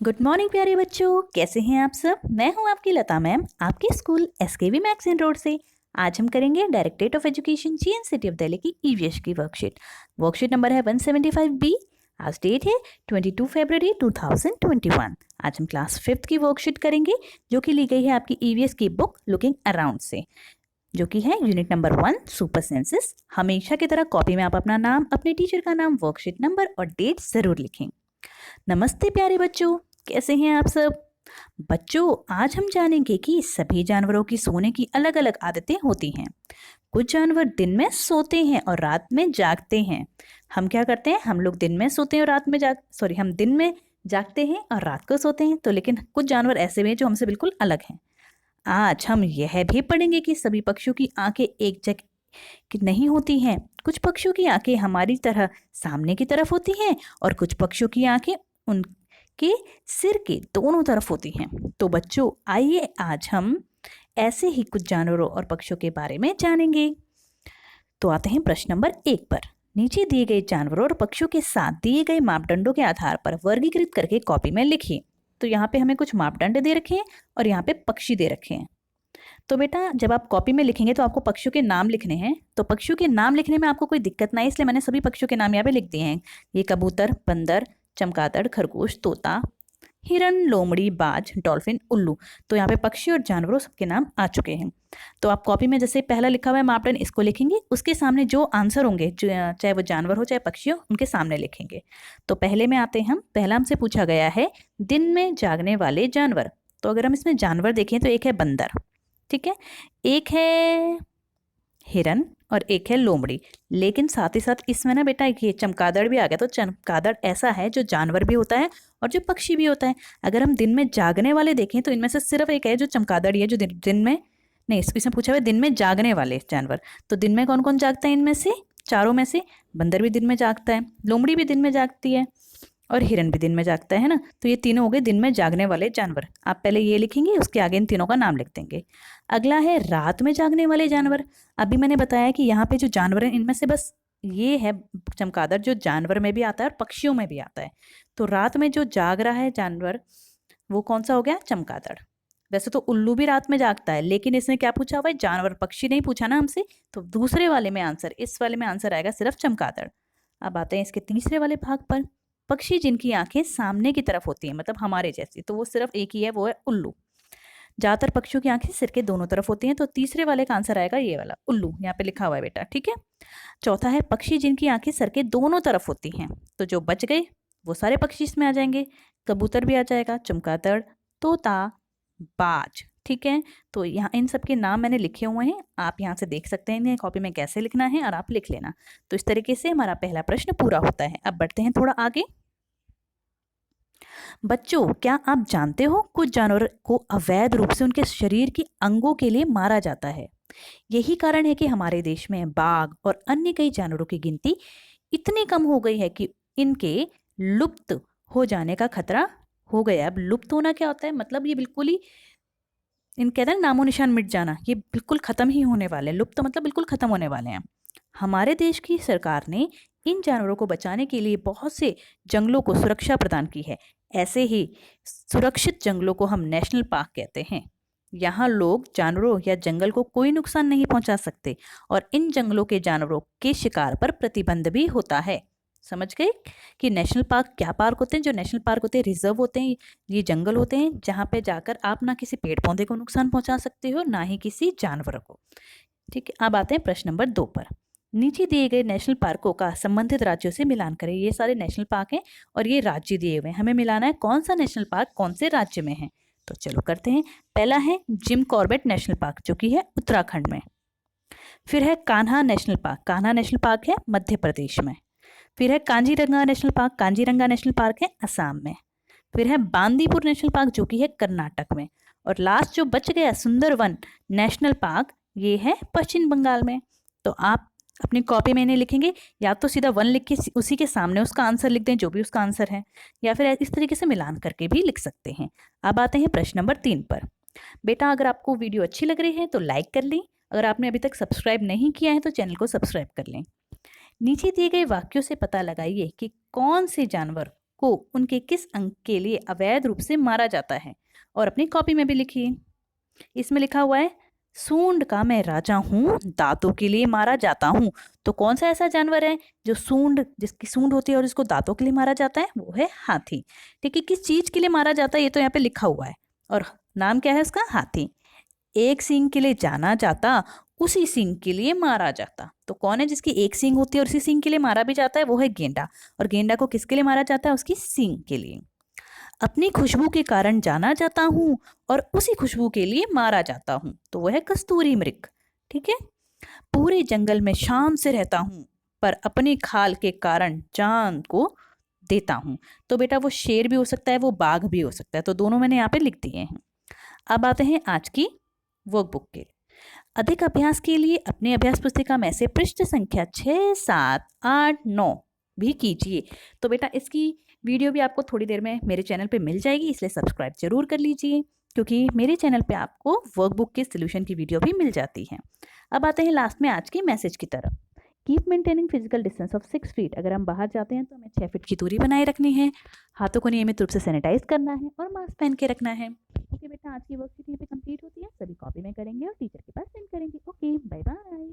Good morning प्यारे बच्चों, कैसे हैं आप सब। मैं हूं आपकी लता मैम, आपके स्कूल एसकेवी मैक्स इन रोड से। आज हम करेंगे directorate of education GN of Delhi की ईवीएस की वर्कशीट नंबर है 175B। आज डेट है 22 फरवरी 2021। आज हम क्लास 5th की वर्कशीट करेंगे जो कि ली गई है आपकी ईवीएस की बुक लुकिंग अराउंड से, जो कि है यूनिट नंबर 1 सुपर सेंसेस। हमेशा की तरह कॉपी में आप अपना नाम, अपने टीचर का नाम, वर्कशीट नंबर और डेट जरूर लिखें। नमस्ते प्यारे बच्चों, कैसे हैं आप सब। बच्चों, आज हम जानेंगे कि सभी जानवरों की सोने की अलग अलग आदतें होती हैं। कुछ जानवर दिन में सोते हैं और रात में जागते हैं। हम क्या करते हैं, हम लोग दिन में सोते हैं और हम दिन में जागते हैं और रात को सोते हैं। तो लेकिन कुछ जानवर ऐसे भी हैं जो हमसे बिल्कुल अलग हैं। आज हम यह भी पढ़ेंगे कि सभी पक्षियों की आंखें एक जगह कि नहीं होती हैं। कुछ पक्षियों की आंखें हमारी तरह सामने की तरफ होती हैं और कुछ पक्षियों की आंखें उनके सिर के दोनों तरफ होती हैं। तो बच्चों, आइए आज हम ऐसे ही कुछ जानवरों और पक्षियों के बारे में जानेंगे। तो आते हैं प्रश्न नंबर 1 पर। नीचे दिए गए जानवरों और पक्षियों के साथ दिए गए मापदंडों के आधार पर वर्गीकृत करके कॉपी में लिखिए। तो यहाँ पे हमें कुछ मापदंड दे रखे हैं और यहाँ पे पक्षी दे रखे हैं। तो बेटा, जब आप कॉपी में लिखेंगे तो आपको पक्षियों के नाम लिखने हैं। तो पक्षियों के नाम लिखने में आपको कोई दिक्कत ना है, इसलिए मैंने सभी पक्षियों के नाम यहाँ पे लिख दिए हैं। ये कबूतर, बंदर, चमगादड़, खरगोश, तोता, हिरन, लोमड़ी, बाज, डॉल्फिन, उल्लू। तो यहाँ पे पक्षी और जानवरों सबके नाम आ चुके हैं। तो आप कॉपी में जैसे पहला लिखा हुआ है मापदंड, इसको लिखेंगे। उसके सामने जो आंसर होंगे, चाहे वो जानवर हो चाहे पक्षी हो, उनके सामने लिखेंगे। तो पहले में आते हैं हम। पहला हमसे पूछा गया है दिन में जागने वाले जानवर। तो अगर हम इसमें जानवर देखें तो एक है बंदर, ठीक है, एक है हिरन और एक है लोमड़ी। लेकिन साथ ही साथ इसमें ना बेटा ये चमगादड़ भी आ गया। तो चमगादड़ ऐसा है जो जानवर भी होता है और जो पक्षी भी होता है। अगर हम दिन में जागने वाले देखें तो इनमें से सिर्फ एक है जो चमगादड़ है, जो दिन में नहीं, इसमें पूछा हुआ है दिन में जागने वाले जानवर। तो दिन में कौन कौन जागता है इनमें से, चारों में से? बंदर भी दिन में जागता है, लोमड़ी भी दिन में जागती है और हिरन भी दिन में जागता है ना। तो ये तीनों हो गए दिन में जागने वाले जानवर। आप पहले ये लिखेंगे, उसके आगे इन तीनों का नाम लिख देंगे। अगला है रात में जागने वाले जानवर। अभी मैंने बताया कि यहाँ पे जो जानवर है इनमें से बस ये है चमगादड़, जो जानवर में भी आता है और पक्षियों में भी आता है। तो रात में जो जाग रहा है जानवर वो कौन सा हो गया, चमगादड़। वैसे तो उल्लू भी रात में जागता है, लेकिन इसने क्या पूछा हुआ है, जानवर, पक्षी नहीं पूछा ना हमसे। तो दूसरे वाले में आंसर, इस वाले में आंसर आएगा सिर्फ चमगादड़। अब आते हैं इसके तीसरे वाले भाग पर। पक्षी जिनकी आंखें सामने की तरफ होती हैं, मतलब हमारे जैसी, तो वो सिर्फ एक ही है, वो है उल्लू। ज्यादातर पक्षियों की आंखें सिर के दोनों तरफ होती हैं। तो तीसरे वाले का आंसर आएगा ये वाला, उल्लू। यहाँ पे लिखा हुआ है बेटा, ठीक है। चौथा है पक्षी जिनकी आंखें सर के दोनों तरफ होती हैं। तो जो बच गए वो सारे पक्षी इसमें आ जाएंगे। कबूतर भी आ जाएगा, चमगादड़, तोता, बाज, ठीक है। तो यहाँ इन सब के नाम मैंने लिखे हुए हैं, आप यहाँ से देख सकते हैं इन्हें कॉपी में कैसे लिखना है और आप लिख लेना। तो इस तरीके से हमारा पहला प्रश्न पूरा होता है। अब बढ़ते हैं थोड़ा आगे। बच्चों, क्या आप जानते हो कुछ जानवर को अवैध रूप से उनके शरीर के अंगों के लिए मारा जाता है। यही कारण है कि हमारे देश में बाघ और अन्य कई जानवरों की गिनती इतनी कम हो गई है कि इनके लुप्त हो जाने का खतरा हो गया। अब लुप्त होना क्या होता है, मतलब ये बिल्कुल ही, इन कहते हैं नामो निशान मिट जाना, ये बिल्कुल खत्म ही होने वाले हैं। लुप्त मतलब बिल्कुल खत्म होने वाले हैं। हमारे देश की सरकार ने इन जानवरों को बचाने के लिए बहुत से जंगलों को सुरक्षा प्रदान की है। ऐसे ही सुरक्षित जंगलों को हम नेशनल पार्क कहते हैं। यहाँ लोग जानवरों या जंगल को कोई नुकसान नहीं पहुंचा सकते और इन जंगलों के जानवरों के शिकार पर प्रतिबंध भी होता है। समझ गए कि नेशनल पार्क क्या पार्क होते हैं। जो नेशनल पार्क होते हैं, रिजर्व होते हैं, ये जंगल होते हैं जहाँ पे जाकर आप ना किसी पेड़ पौधे को नुकसान पहुंचा सकते हो, ना ही किसी जानवर को। ठीक है, अब आते हैं प्रश्न नंबर 2 पर। नीचे दिए गए नेशनल पार्कों का संबंधित राज्यों से मिलान करें। ये सारे नेशनल पार्क हैं और ये राज्य दिए हुए हैं, हमें मिलाना है कौन सा नेशनल पार्क कौन से राज्य में है। तो चलो करते हैं। पहला है जिम कॉर्बेट नेशनल पार्क, जो कि है उत्तराखंड में। फिर है Kanha national park, Kanha national park है मध्य प्रदेश में। फिर है Kaziranga national park, Kaziranga national park है असम में। फिर है बांदीपुर नेशनल पार्क, जो कि है कर्नाटक में। और लास्ट जो बच गया सुंदरवन नेशनल पार्क, ये है पश्चिम बंगाल में। तो आप अपनी कॉपी में इन्हें लिखेंगे, या तो सीधा 1 लिख के उसी के सामने उसका आंसर लिख दें, जो भी उसका आंसर है, या फिर इस तरीके से मिलान करके भी लिख सकते हैं। अब आते हैं प्रश्न नंबर 3 पर। बेटा, अगर आपको वीडियो अच्छी लग रही है तो लाइक कर लें। अगर आपने अभी तक सब्सक्राइब नहीं किया है तो चैनल को सब्सक्राइब कर लें। नीचे दिए गए वाक्यों से पता लगाइए कि कौन से जानवर को उनके किस अंक के लिए अवैध रूप से मारा जाता है, और अपनी कॉपी में भी लिखिए। इसमें लिखा हुआ है सूंड का मैं राजा हूँ, दांतों के लिए मारा जाता हूँ। तो कौन सा ऐसा जानवर है जो सूंड, जिसकी सूंड होती है और इसको दांतों के लिए मारा जाता है? वो है हाथी। ठीक है, किस चीज के लिए मारा जाता है ये तो यहाँ पे लिखा हुआ है, और नाम क्या है उसका? हाथी। एक सींग के लिए जाना जाता, उसी सींग के लिए मारा जाता। तो कौन है जिसकी एक सींग होती है और उसी सींग के लिए मारा भी जाता है? वो है गेंडा। और गेंडा को किसके लिए मारा जाता है? उसकी सींग के लिए। अपनी खुशबू के कारण जाना जाता हूँ और उसी खुशबू के लिए मारा जाता हूँ। तो वह है कस्तूरी मृग। ठीक है। पूरे जंगल में शान से रहता हूँ, पर अपनी खाल के कारण जान को देता हूँ। तो बेटा वो शेर भी हो सकता है, वो बाघ भी हो सकता है। तो दोनों मैंने यहाँ पे लिख दिए हैं। अब आते हैं आज की वर्कबुक के। अधिक अभ्यास के लिए अपने अभ्यास पुस्तिका में से पृष्ठ संख्या 6, 7, 8, 9 भी कीजिए। तो बेटा इसकी वीडियो भी आपको थोड़ी देर में मेरे चैनल पे मिल जाएगी, इसलिए सब्सक्राइब जरूर कर लीजिए, क्योंकि मेरे चैनल पे आपको वर्कबुक के सोल्यूशन की वीडियो भी मिल जाती है। अब आते हैं लास्ट में आज की मैसेज की तरफ। Keep maintaining physical distance of 6 feet. अगर हम बाहर जाते हैं तो हमें 6 फीट की दूरी बनाए रखनी है, हाथों को नियमित रूप से सैनिटाइज करना है और मास्क पहन के रखना है। ओके बेटा, आज की वर्कशीट यहाँ पे कंप्लीट होती है। सभी कॉपी में करेंगे और टीचर के पास सेंड करेंगे। Okay, bye bye.